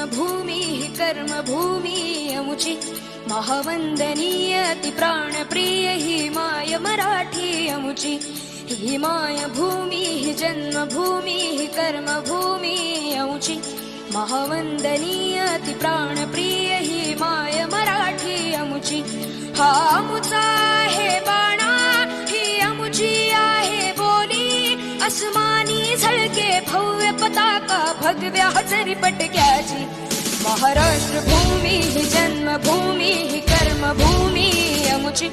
जन्मभूमी कर्मभूमी अमुची महावंदनीय अति प्राणप्रिय ही माय मराठी अमुची ही माय भूमी ही जन्मभूमी ही कर्मभूमी अमुची महावंदनीय अति प्राणप्रिय ही माय मराठी अमुची हा अमुचा आहे बाणा ही अमुची आहे बोली अस्मानी झळके भव्य पताका भगव्या हजरी पटक्याची महाराष्ट्र भूमी ही जन्मभूमी ही कर्मभूमी अमुची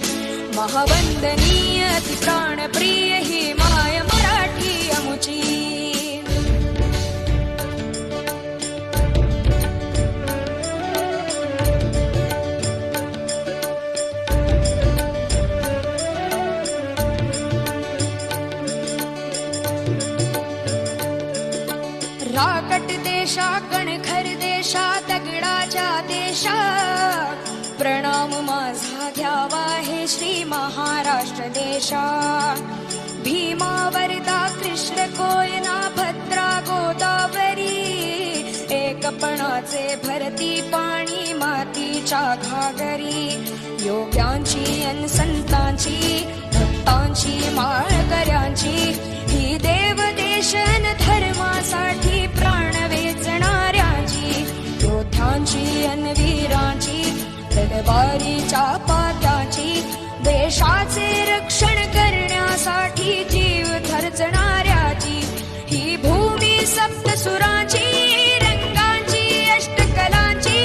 महावंदनीय अति प्राणप्रिय ही माय मराठी अमुची राकट देशा कणखर देशा दगडाच्या देशा प्रणाम माझा घ्यावा हे श्री महाराष्ट्र देशा भीमा वरदा कृष्ण कोयना भद्रा गोदावरी एकपणाचे भरती पाणी मातीच्या घागरी योग्यांची अन संतांची भक्तांची माळकऱ्यांची ही देव देशन धर्मासाठी प्राण वेचणाऱ्यांची योद्ध्यांची अन वीरांची तलवारीच्या पात्याची देशाचे रक्षण करण्यासाठी जीव खर्चणाऱ्याची ही भूमी सप्तसुरांची रंगांची अष्टकलांची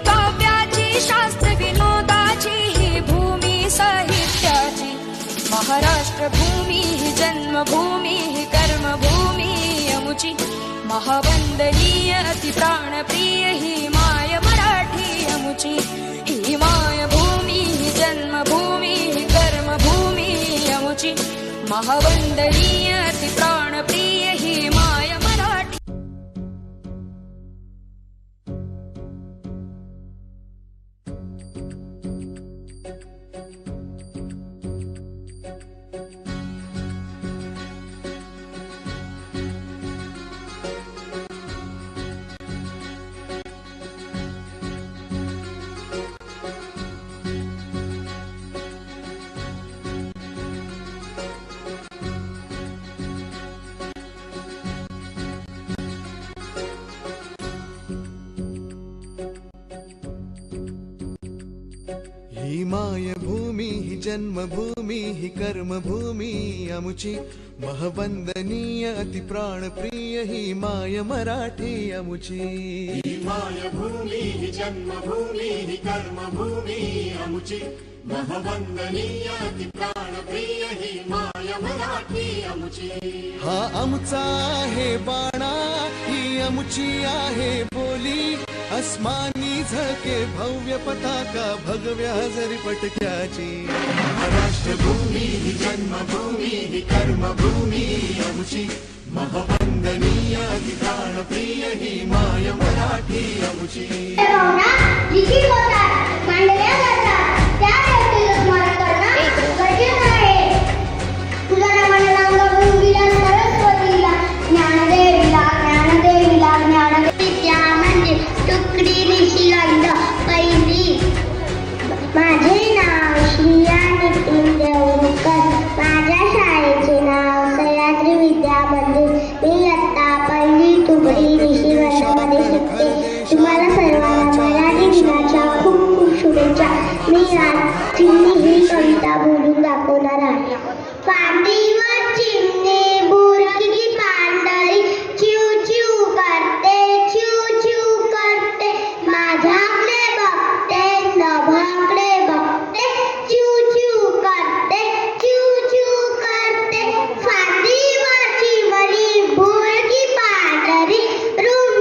काव्याची शास्त्र विनोदाची ही भूमी साहित्याची महाराष्ट्र भूमी ही जन्मभूमी ही कर्मभूमी अमुची महावंदनीय अति प्राणप्रिय ही माय मराठी अमुची ही माय भूमी ही जन्मभूमी ही कर्मभूमी अमुची महावंदनीय अति प्राणप्रिय ही माय मराठी ही माय भूमी ही जन्मभूमी ही कर्मभूमी अमुची महवंदनीय अति प्राणप्रिय ही माय मराठी अमुची ही माय भूमी ही जन्मभूमी ही कर्मभूमी अमुची महवंदनीय अति प्राणप्रिय ही माय मराठी अमुची हा आमचा आहे बाणा ही अमुची आहे बोली अस्मानी झळके भव्य पताका भगव्या हजरी पटक्याची महाराष्ट्र भूमी ही जन्मभूमी ही कर्मभूमी अमुची महवंदनीय अति प्राणप्रिय ही माय मराठी अमुची भावना लिखित होतात मांडल्या जातात त्या व्यक्तीला स्मरण करणं गरजेचं आहे तुझ्या नावाने रंगभूमीला सरस्वतीला ज्ञानदेवीला ज्ञानदेवीला ज्ञानदेवीच्या म्हणजे तुकडी ऋषी गंध पहिली माझे नाव श्रिया नितीन देवरुकर माझ्या शाळेचे नाव सह्याद्री विद्या मंदिर मी इयत्ता पहिली तुकडी ऋषी गंधामध्ये शिकते तुम्हाला सर्वांना मराठी दिनाच्या खूप खूप शुभेच्छा मी आज चिमणी ही कविता बोलून दाखवणार आहे फांदीवर चिमणे बुरकी पांढरी चिव चिव करते माझ्याकडे बघते नभाकडे बघते चिव चिव करते फांदीवर चिमणी बुरकी पांढरी रूम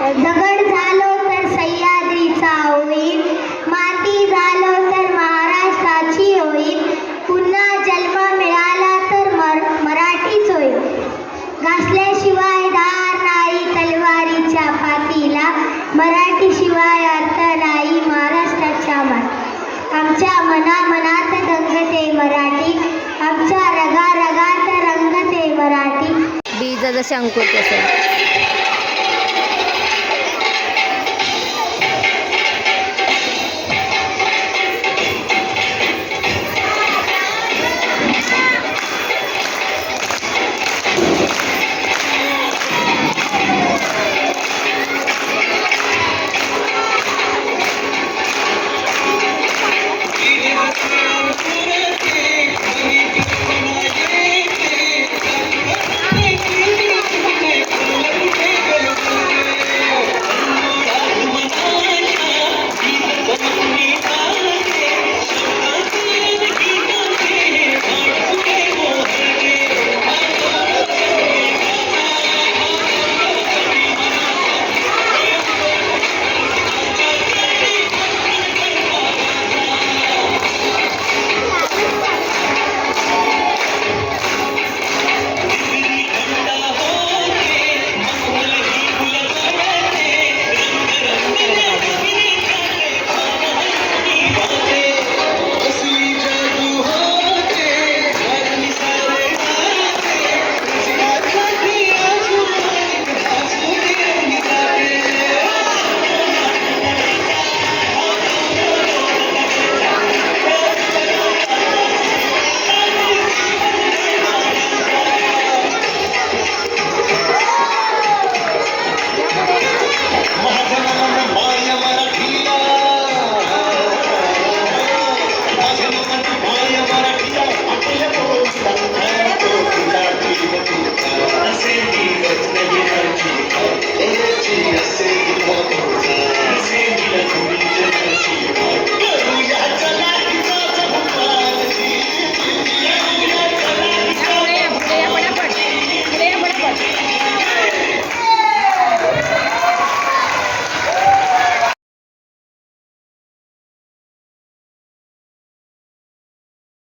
दगड झालो तर सह्याद्रीचा होईल, माती झालो तर महाराष्ट्राची होईल, पुन्हा जन्म मिळाला तर मराठीच होईल. घासल्याशिवाय धार नाही तलवारीच्या फातीला, मराठीशिवाय अर्थ नाही महाराष्ट्राच्या माती. आमच्या मनामनात रंगते मराठी, आमच्या रगारगात रंगते मराठी. बीज जसे अंकुर तसे